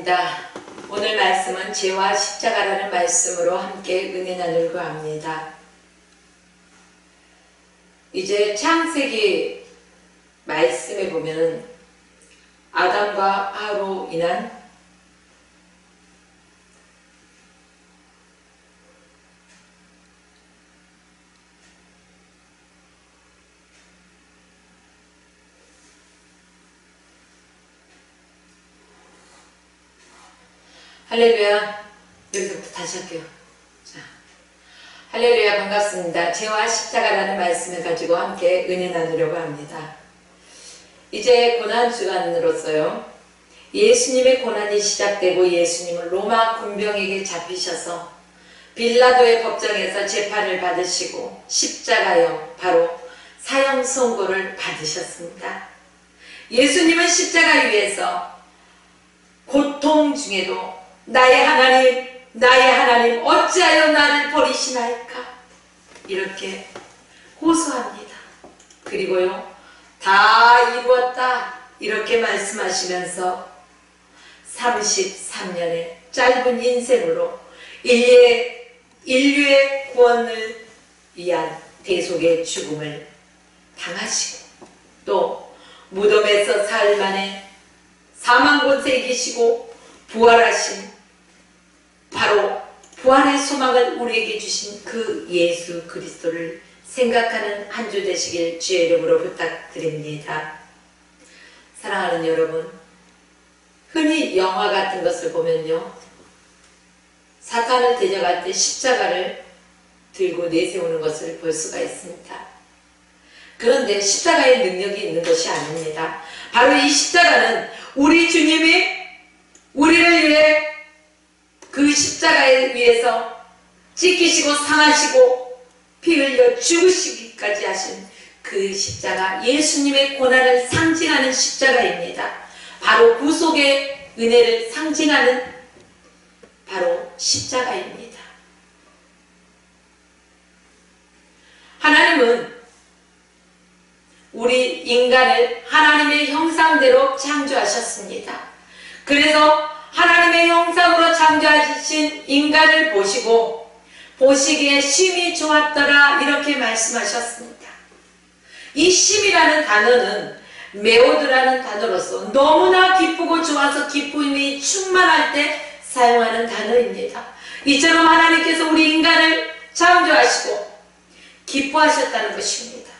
감사합니다. 오늘 말씀은 죄와 십자가라는 말씀으로 함께 은혜 나누려고 합니다. 이제 창세기 말씀에 보면 아담과 하와로 인한 할렐루야. 여기서부터 다시 할게요. 자, 할렐루야. 반갑습니다. 죄와 십자가라는 말씀을 가지고 함께 은혜 나누려고 합니다. 이제 고난주간으로서요, 예수님의 고난이 시작되고 예수님은 로마 군병에게 잡히셔서 빌라도의 법정에서 재판을 받으시고 십자가요, 바로 사형 선고를 받으셨습니다. 예수님은 십자가 위에서 고통 중에도 나의 하나님 어찌하여 나를 버리시나이까 이렇게 호소합니다. 그리고요, 다 이루었다 이렇게 말씀하시면서 33년의 짧은 인생으로 인류의 구원을 위한 대속의 죽음을 당하시고 또 무덤에서 사흘 만에 사망 권세에 계시고 부활하신 바로 부활의 소망을 우리에게 주신 그 예수 그리스도를 생각하는 한 주 되시길 주의 이름으로 부탁드립니다. 사랑하는 여러분, 흔히 영화 같은 것을 보면요, 사탄을 대적할 때 십자가를 들고 내세우는 것을 볼 수가 있습니다. 그런데 십자가의 능력이 있는 것이 아닙니다. 바로 이 십자가는 우리 주님이 우리를 위해 그 십자가에 위해서 찢기시고 상하시고 피 흘려 죽으시기까지 하신 그 십자가, 예수님의 고난을 상징하는 십자가입니다. 바로 구속의 은혜를 상징하는 바로 십자가입니다. 하나님은 우리 인간을 하나님의 형상대로 창조하셨습니다. 그래서 하나님의 형상으로 창조하신 인간을 보시고 보시기에 심히 좋았더라 이렇게 말씀하셨습니다. 이 심이라는 단어는 메오드라는 단어로서 너무나 기쁘고 좋아서 기쁨이 충만할 때 사용하는 단어입니다. 이처럼 하나님께서 우리 인간을 창조하시고 기뻐하셨다는 것입니다.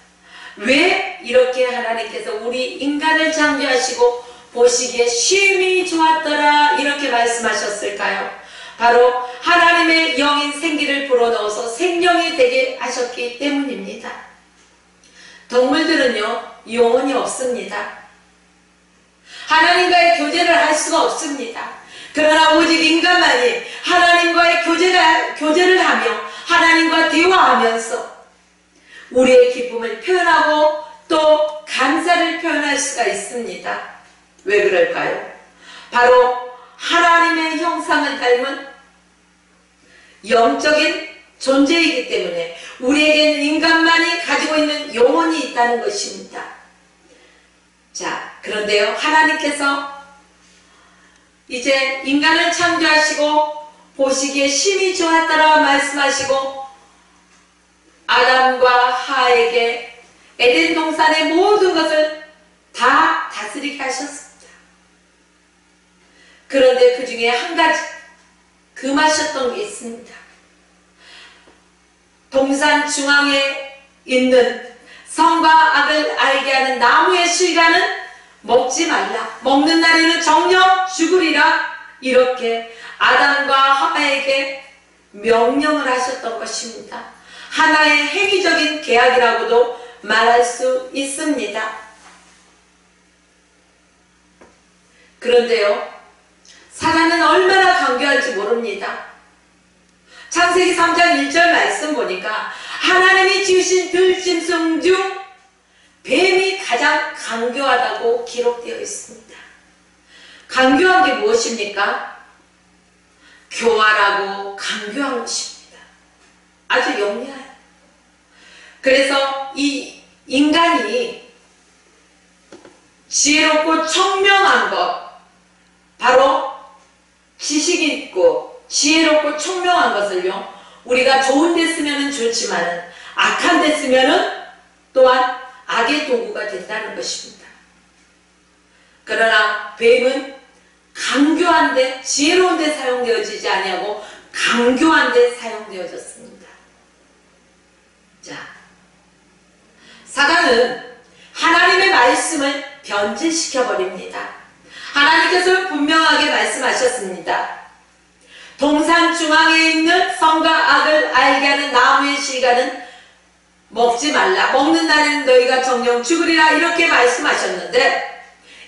왜 이렇게 하나님께서 우리 인간을 창조하시고 보시기에 심히 좋았더라 이렇게 말씀하셨을까요? 바로 하나님의 영인 생기를 불어넣어서 생명이 되게 하셨기 때문입니다. 동물들은요, 영혼이 없습니다. 하나님과의 교제를 할 수가 없습니다. 그러나 오직 인간만이 하나님과의 교제를 하며 하나님과 대화하면서 우리의 기쁨을 표현하고 또 감사를 표현할 수가 있습니다. 왜 그럴까요? 바로 하나님의 형상을 닮은 영적인 존재이기 때문에 우리에게는 인간만이 가지고 있는 영혼이 있다는 것입니다. 자, 그런데요, 하나님께서 이제 인간을 창조하시고 보시기에 심히 좋았더라 말씀하시고 아담과 하와에게 에덴 동산의 모든 것을 다 다스리게 하셨습니다. 그런데 그 중에 한 가지 금하셨던 게 있습니다. 동산 중앙에 있는 선과 악을 알게 하는 나무의 실과는 먹지 말라. 먹는 날에는 정녕 죽으리라. 이렇게 아담과 하와에게 명령을 하셨던 것입니다. 하나의 획기적인 계약이라고도 말할 수 있습니다. 그런데요, 사단은 얼마나 강교할지 모릅니다. 창세기 3장 1절 말씀 보니까 하나님이 지으신 들짐승 중 뱀이 가장 강교하다고 기록되어 있습니다. 강교한 게 무엇입니까? 교활하고 강교한 것입니다. 아주 영리해요. 그래서 이 인간이 지혜롭고 청명한 것, 바로 지식 있고 지혜롭고 총명한 것을요, 우리가 좋은 데 쓰면 좋지만 악한 데 쓰면 또한 악의 도구가 된다는 것입니다. 그러나 뱀은 강교한 데, 지혜로운 데 사용되어지지 아니하고 강교한 데 사용되어졌습니다. 자, 사단은 하나님의 말씀을 변질시켜버립니다. 하나님께서 분명하게 말씀하셨습니다. 동산 중앙에 있는 선과 악을 알게 하는 나무의 실과는 먹지 말라. 먹는 날에는 너희가 정령 죽으리라. 이렇게 말씀하셨는데,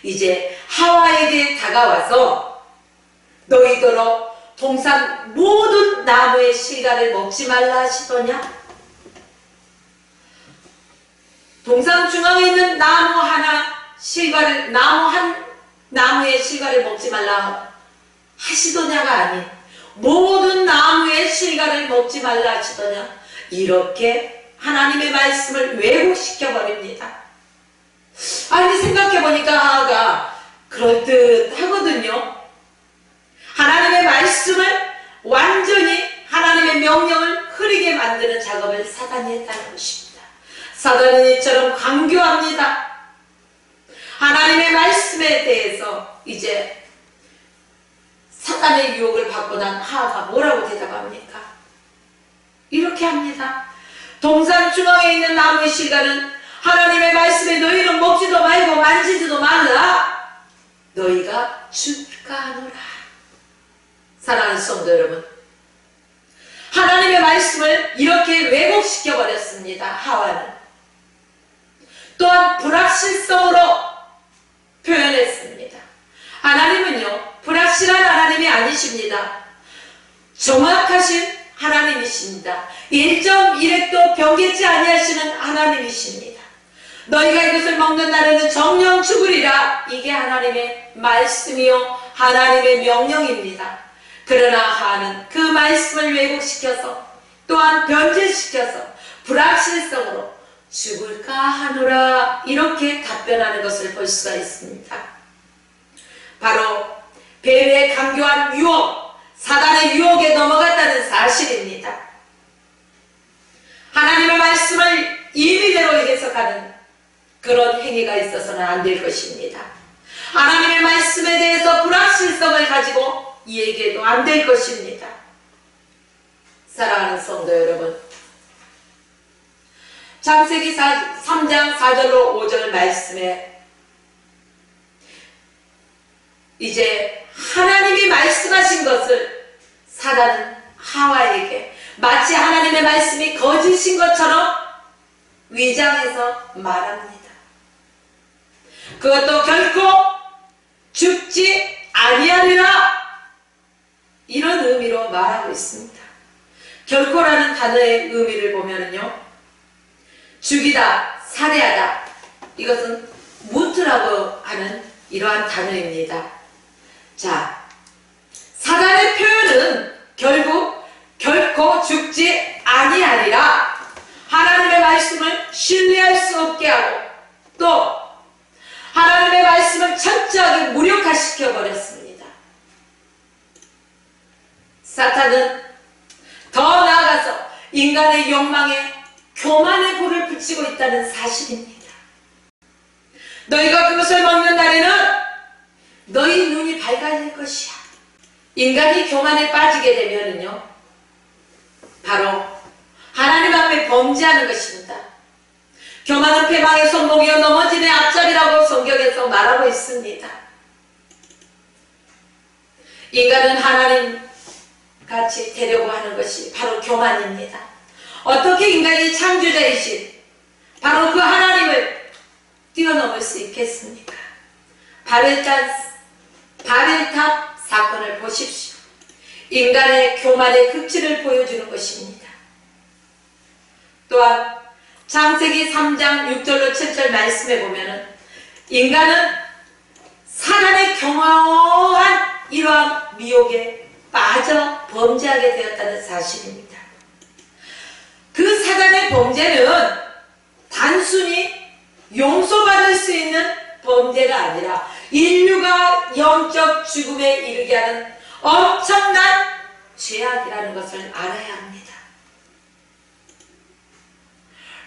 이제 하와에게 다가와서 너희더러 동산 모든 나무의 실과를 먹지 말라 하시더냐? 동산 중앙에 있는 나무 하나 실과를, 나무의 실과를 먹지 말라 하시더냐가 아닌 모든 나무의 실과를 먹지 말라 하시더냐? 이렇게 하나님의 말씀을 왜곡시켜 버립니다. 아니, 생각해보니까 하하가 그럴듯하거든요. 하나님의 말씀을 완전히 하나님의 명령을 흐리게 만드는 작업을 사단이 했다는 것입니다. 사단은 이처럼 강교합니다. 하나님의 말씀에 대해서 이제 사단의 유혹을 받고 난 하하가 뭐라고 대답합니까? 이렇게 합니다. 동산 중앙에 있는 나무의 실과는 하나님의 말씀에 너희는 먹지도 말고 만지지도 말라. 너희가 죽을까 하노라. 사랑하는 성도 여러분, 하나님의 말씀을 이렇게 왜곡시켜 버렸습니다. 하와는 또한 불확실성으로 표현했습니다. 하나님은요, 불확실한 하나님이 아니십니다. 정확하신 하나님이십니다. 1.1획도 변개치 아니하시는 하나님이십니다. 너희가 이것을 먹는 날에는 정령 죽으리라. 이게 하나님의 말씀이요 하나님의 명령입니다. 그러나 하나는 그 말씀을 왜곡시켜서 또한 변질시켜서 불확실성으로 죽을까 하노라 이렇게 답변하는 것을 볼 수가 있습니다. 바로 뱀의 강교한 유혹, 사단의 유혹에 넘어갔다는 사실입니다. 하나님의 말씀을 임의대로 해석하는 그런 행위가 있어서는 안 될 것입니다. 하나님의 말씀에 대해서 불확실성을 가지고 얘기해도 안 될 것입니다. 사랑하는 성도 여러분, 창세기 3장 4절로 5절 말씀에 이제 하나님이 말씀하신 것을 사단은 하와에게 마치 하나님의 말씀이 거짓인 것처럼 위장해서 말합니다. 그것도 결코 죽지 아니하리라 이런 의미로 말하고 있습니다. 결코라는 단어의 의미를 보면요, 죽이다, 살해하다, 이것은 무트라고 하는 이러한 단어입니다. 자, 사단의 표현은 결코 죽지 아니하리라, 하나님의 말씀을 신뢰할 수 없게 하고 또 하나님의 말씀을 철저하게 무력화시켜 버렸습니다. 사탄은 더 나아가서 인간의 욕망에 교만의 불을 붙이고 있다는 사실입니다. 너희가 그것을 먹는 날에는 너희 눈이 밝아질 것이야. 인간이 교만에 빠지게 되면은요, 바로 하나님 앞에 범죄하는 것입니다. 교만은 패망의 손목이요 넘어짐의 앞잡이라고 성경에서 말하고 있습니다. 인간은 하나님 같이 되려고 하는 것이 바로 교만입니다. 어떻게 인간이 창조자이신 바로 그 하나님을 뛰어넘을 수 있겠습니까? 바벨탑 사건을 보십시오. 인간의 교만의 극치를 보여주는 것입니다. 또한 창세기 3장 6절로 7절 말씀에 보면은 인간은 사단의 경허한 이러한 미혹에 빠져 범죄하게 되었다는 사실입니다. 그 사단의 범죄는 단순히 용서받을 수 있는 범죄가 아니라 인류가 영적 죽음에 이르게 하는 엄청난 죄악이라는 것을 알아야 합니다.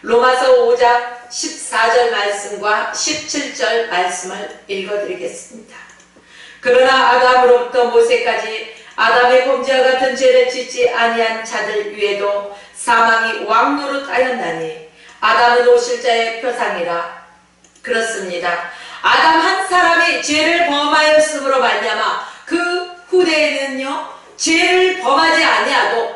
로마서 5장 14절 말씀과 17절 말씀을 읽어드리겠습니다. 그러나 아담으로부터 모세까지 아담의 범죄와 같은 죄를 짓지 아니한 자들 위에도 사망이 왕노릇하였나니 아담은 오실자의 표상이라. 그렇습니다. 아담 한 사람이 죄를 범하였으므로 말미암아 그 후대에는요, 죄를 범하지 아니하고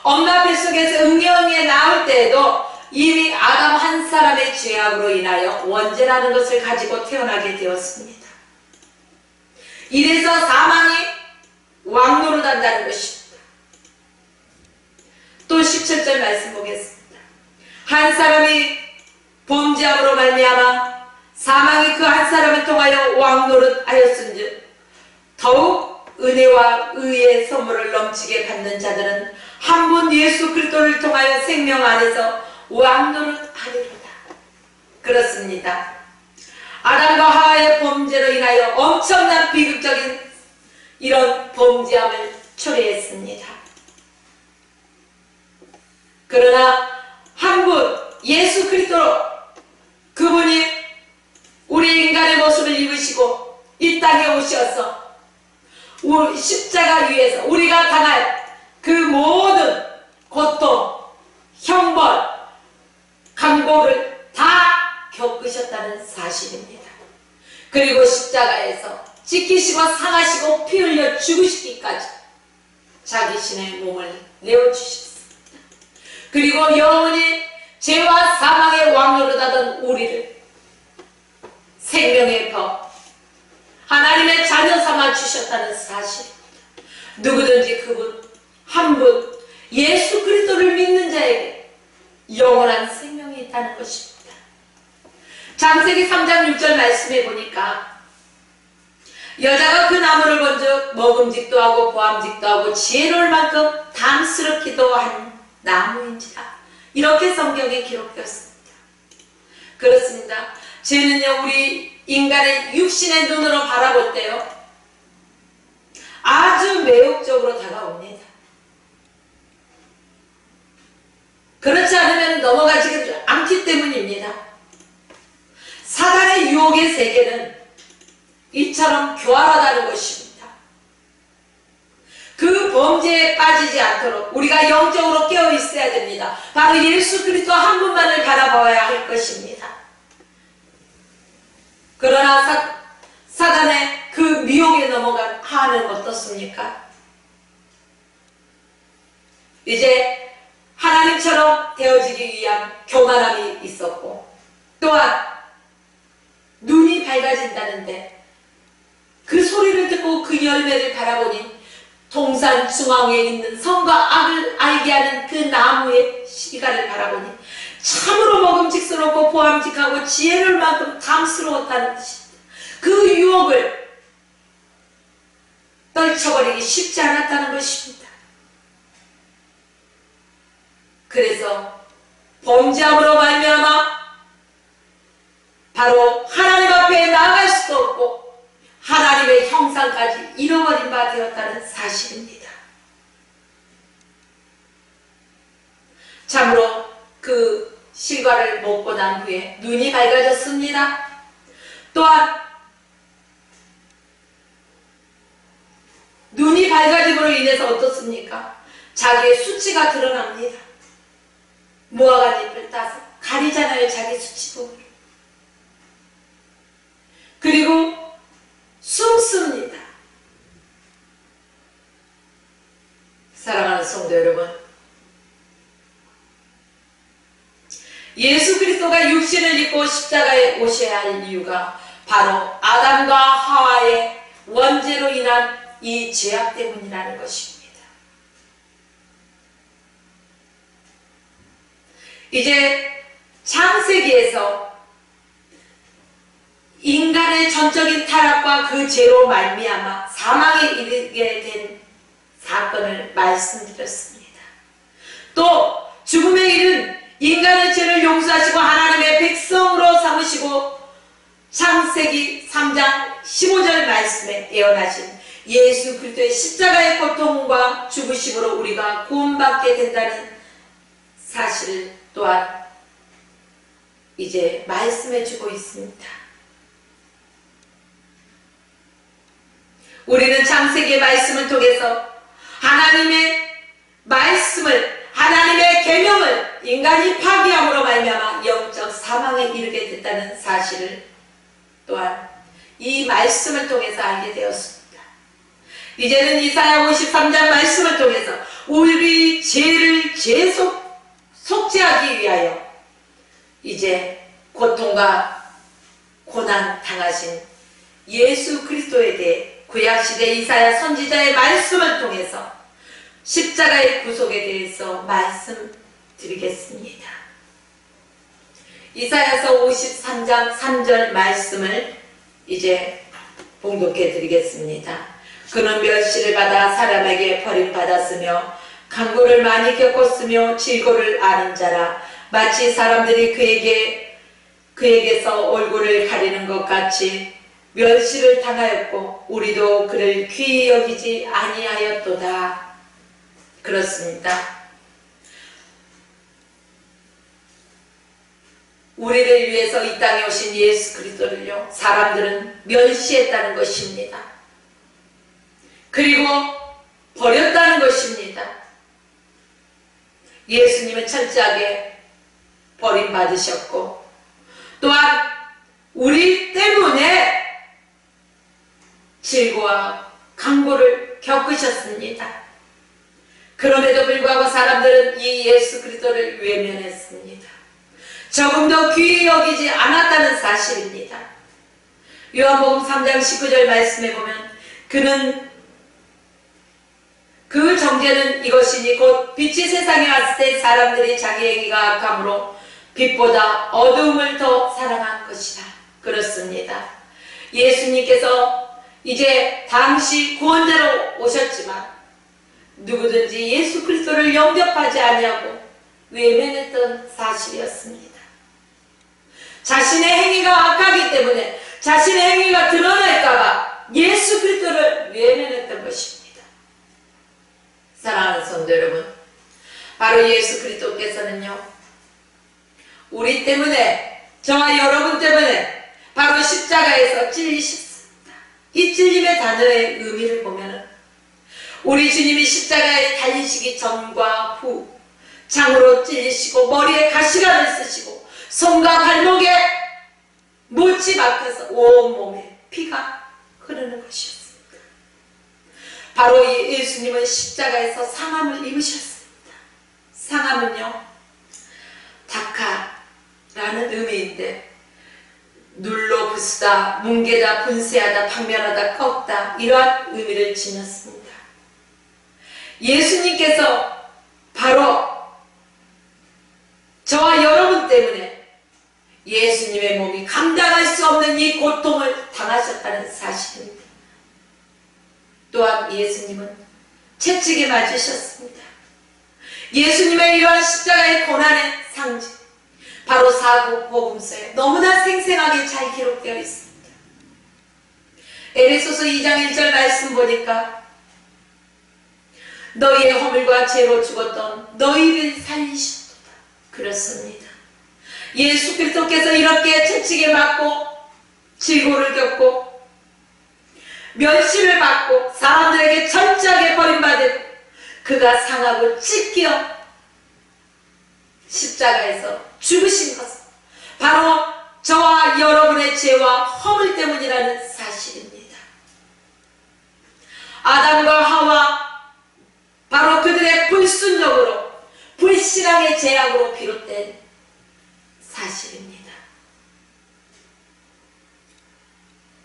엄마 뱃속에서 응애응애 나올 때에도 이미 아담 한 사람의 죄악으로 인하여 원죄라는 것을 가지고 태어나게 되었습니다. 이래서 사망이 왕노릇한다는 것입니다. 또 17절 말씀 보겠습니다. 한 사람이 범죄함으로 말미암아 사망이 그 한 사람을 통하여 왕노릇하였은즉 더욱 은혜와 의의 선물을 넘치게 받는 자들은 한 분 예수 그리스도를 통하여 생명 안에서 왕노릇하리로다. 그렇습니다. 아담과 하와의 범죄로 인하여 엄청난 비극적인 이런 범죄함을 초래했습니다. 그러나 한 분 예수 그리스도로, 그분이 우리 인간의 모습을 입으시고 이 땅에 오셔서 우리 십자가 위에서 우리가 당할 그 모든 고통, 형벌, 강고를 다 겪으셨다는 사실입니다. 그리고 십자가에서 지키시고 상하시고 피 흘려 죽으시기까지 자기 신의 몸을 내어주셨습니다. 그리고 영원히 죄와 사망의 왕노릇하던 우리를 생명의 법, 하나님의 자녀 삼아 주셨다는 사실입니다. 누구든지 그분 한 분 예수 그리스도를 믿는 자에게 영원한 생명이 있다는 것입니다. 창세기 3장 6절 말씀해 보니까 여자가 그 나무를 본즉 먹음직도 하고 보암직도 하고 지혜로울 만큼 담스럽기도 한 나무인지라, 이렇게 성경에 기록되었습니다. 그렇습니다. 죄는요, 우리 인간의 육신의 눈으로 바라볼 때요, 아주 매혹적으로 다가옵니다. 그렇지 않으면 넘어가지 않기 때문입니다. 사단의 유혹의 세계는 이처럼 교활하다는 것입니다. 그 범죄에 빠지지 않도록 우리가 영적으로 깨어 있어야 됩니다. 바로 예수 그리스도 한 분만을 바라봐야 할 것입니다. 그러나 사단의 그 미혹에 넘어간 하는 어떻습니까? 이제 하나님처럼 되어지기 위한 교만함이 있었고, 또한 눈이 밝아진다는데 그 소리를 듣고 그 열매를 바라보니 동산 중앙에 있는 선과 악을 알게 하는 그 나무의 시가를 바라보니 참으로 먹음직스럽고 보암직하고 지혜로울 만큼 담스러웠다는 뜻입니다. 그 유혹을 떨쳐버리기 쉽지 않았다는 것입니다. 그래서 범죄함으로 말미암아 바로 하나님 앞에 나아갈 수도 없고 하나님의 형상까지 잃어버린 바 되었다는 사실입니다. 참으로 그 실과를 먹고 난 후에 눈이 밝아졌습니다. 또한 눈이 밝아짐으로 인해서 어떻습니까? 자기의 수치가 드러납니다. 무화과잎을 따서 가리잖아요, 자기 수치 부분을. 그리고 숨습니다. 사랑하는 성도 여러분, 예수 그리스도가 육신을 입고 십자가에 오셔야 할 이유가 바로 아담과 하와의 원죄로 인한 이 죄악 때문이라는 것입니다. 이제 창세기에서 인간의 전적인 타락과 그 죄로 말미암아 사망에 이르게 된 사건을 말씀드렸습니다. 또 죽음에 이른 인간의 죄를 용서하시고 하나님의 백성으로 삼으시고 창세기 3장 15절 말씀에 예언하신 예수 그리스도의 십자가의 고통과 죽으심으로 우리가 구원받게 된다는 사실을 또한 이제 말씀해 주고 있습니다. 우리는 창세기의 말씀을 통해서 하나님의 말씀을, 하나님의 계명을 인간이 파기함으로 말미암아 영적 사망에 이르게 됐다는 사실을 또한 이 말씀을 통해서 알게 되었습니다. 이제는 이사야 53장 말씀을 통해서 우리 죄를 속죄하기 위하여 이제 고통과 고난 당하신 예수 그리스도에 대해 구약시대 이사야 선지자의 말씀을 통해서 십자가의 구속에 대해서 말씀드리겠습니다. 이사야서 53장 3절 말씀을 이제 봉독해 드리겠습니다. 그는 멸시를 받아 사람에게 버림받았으며 강고를 많이 겪었으며 질고를 아는 자라. 마치 사람들이 그에게서 얼굴을 가리는 것 같이 멸시를 당하였고 우리도 그를 귀히 여기지 아니하였도다. 그렇습니다. 우리를 위해서 이 땅에 오신 예수 그리스도를요, 사람들은 멸시했다는 것입니다. 그리고 버렸다는 것입니다. 예수님은 철저하게 버림받으셨고 또한 우리 때문에 질고와 강고를 겪으셨습니다. 그럼에도 불구하고 사람들은 이 예수 그리스도를 외면했습니다. 조금도 귀히 여기지 않았다는 사실입니다. 요한복음 3장 19절 말씀에 보면 그는 그 정죄는 이것이니 곧 빛이 세상에 왔을 때 사람들이 자기 행위가 악함으로 빛보다 어두움을 더 사랑한 것이다. 그렇습니다. 예수님께서 이제 당시 구원자로 오셨지만 누구든지 예수 그리스도를 영접하지 아니하고 외면했던 사실이었습니다. 자신의 행위가 악하기 때문에 자신의 행위가 드러날까봐 예수 그리스도를 외면했던 것입니다. 사랑하는 성도 여러분, 바로 예수 그리스도께서는요, 우리 때문에, 저와 여러분 때문에 바로 십자가에서 찔리셨습니다. 이 찔림의 단어의 의미를 보면 우리 주님이 십자가에 달리시기 전과 후 창으로 찔리시고 머리에 가시관을 쓰시고 손과 발목에 못이 박혀서 온몸에 피가 흐르는 것이었습니다. 바로 예수님은 십자가에서 상함을 입으셨습니다. 상함은요, 다카라는 의미인데 눌러 부수다, 뭉개다, 분쇄하다, 박멸하다, 꺾다 이러한 의미를 지녔습니다. 예수님께서 바로 저와 여러분 때문에 예수님의 몸이 감당할 수 없는 이 고통을 당하셨다는 사실입니다. 또한 예수님은 채찍에 맞으셨습니다. 예수님의 이러한 십자가의 고난의 상징, 바로 사복음서에 너무나 생생하게 잘 기록되어 있습니다. 에베소서 2장 1절 말씀 보니까 너희의 허물과 죄로 죽었던 너희를 살리셨도다. 그렇습니다. 예수 그리스도께서 이렇게 채찍에 맞고 질고를 겪고 멸시를 받고 사람들에게 철저하게 버림받은 그가 상하고 찢겨 십자가에서 죽으신 것은 바로 저와 여러분의 죄와 허물 때문이라는 사실입니다. 아담과 하와 바로 그들의 불순종으로 불신앙의 죄악으로 비롯된 사실입니다.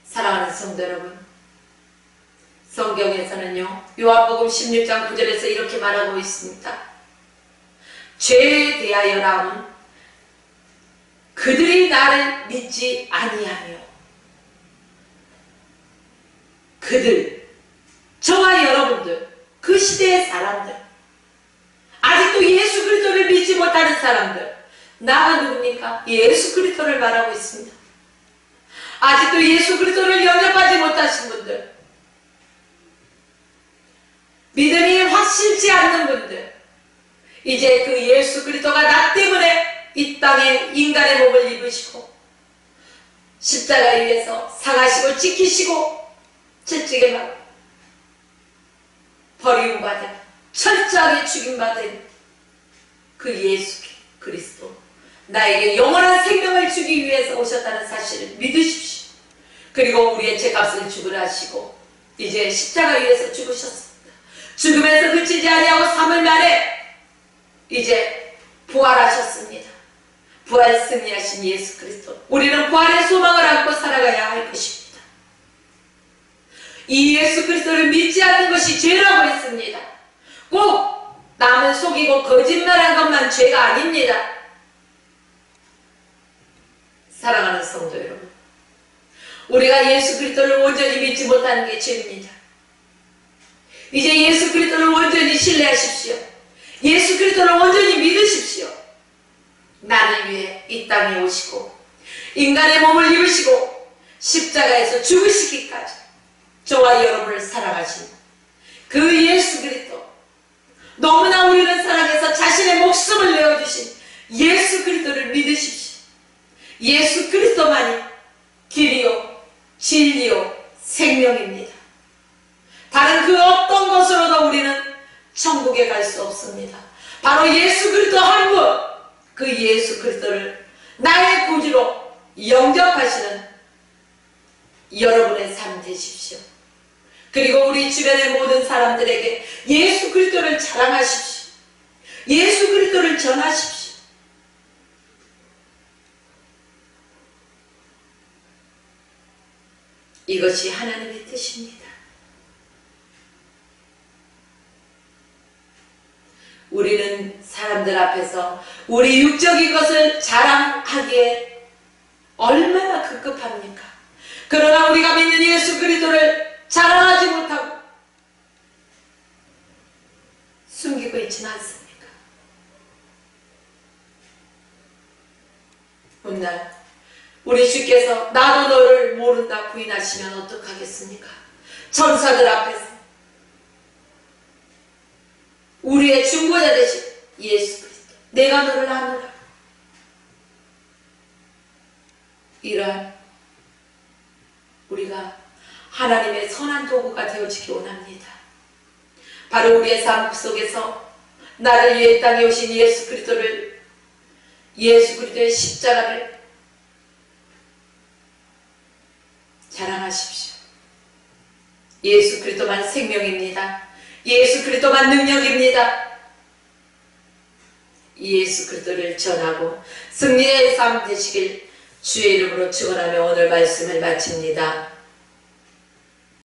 사랑하는 성도 여러분, 성경에서는요, 요한복음 16장 9절에서 이렇게 말하고 있습니다. 죄에 대하여라면 그들이 나를 믿지 아니하며, 그들, 저와 여러분들, 그 시대의 사람들, 아직도 예수 그리스도를 믿지 못하는 사람들, 나가 누굽니까? 예수 그리스도를 말하고 있습니다. 아직도 예수 그리스도를 영접하지 못하신 분들, 믿음이 확실치 않는 분들, 이제 그 예수 그리스도가 나 때문에 이 땅에 인간의 몸을 입으시고 십자가 위에서 상하시고 찢기시고 채찍에 맞고 버림받아 철저하게 죽임받은 그 예수 그리스도, 나에게 영원한 생명을 주기 위해서 오셨다는 사실을 믿으십시오. 그리고 우리의 죄값을 죽으라 하시고 이제 십자가 위에서 죽으셨습니다. 죽음에서 그치지 아니하고 3일 만에 이제 부활하셨습니다. 부활 승리하신 예수 그리스도, 우리는 부활의 소망을 안고 살아가야 할 것입니다. 이 예수 그리스도를 믿지 않는 것이 죄라고 했습니다. 꼭 남을 속이고 거짓말한 것만 죄가 아닙니다. 사랑하는 성도 여러분, 우리가 예수 그리스도를 온전히 믿지 못하는 게 죄입니다. 이제 예수 그리스도를 온전히 신뢰하십시오. 예수 그리스도를 온전히 믿으십시오. 나를 위해 이 땅에 오시고 인간의 몸을 입으시고 십자가에서 죽으시기까지 저와 여러분을 사랑하신 그 예수 그리스도, 너무나 우리를 사랑해서 자신의 목숨을 내어주신 예수 그리스도를 믿으십시오. 예수 그리스도만이 길이요 진리요 생명입니다. 다른 그 어떤 것으로도 우리는 천국에 갈 수 없습니다. 바로 예수 그리스도 한 분, 그 예수 그리스도를 나의 구주로 영접하시는 여러분의 삶 되십시오. 그리고 우리 주변의 모든 사람들에게 예수 그리스도를 자랑하십시오. 예수 그리스도를 전하십시오. 이것이 하나님의 뜻입니다. 우리는 사람들 앞에서 우리 육적인 것을 자랑하기에 얼마나 급급합니까? 그러나 우리가 믿는 예수 그리스도를 자랑하지 못하고 숨기고 있지는 않습니까? 훗날 우리 주께서 나도 너를 모른다 부인하시면 어떡하겠습니까? 천사들 앞에서 우리의 중보자 되신 예수 그리스도, 내가 너를 아노라. 이러한 우리가 하나님의 선한 도구가 되어지기 원합니다. 바로 우리의 삶 속에서 나를 위해 땅에 오신 예수 그리스도를, 예수 그리스도의 십자가를 자랑하십시오. 예수 그리스도만 생명입니다. 예수 그리스도만 능력입니다. 예수 그리스도를 전하고 승리의 삶 되시길 주의 이름으로 축원하며 오늘 말씀을 마칩니다.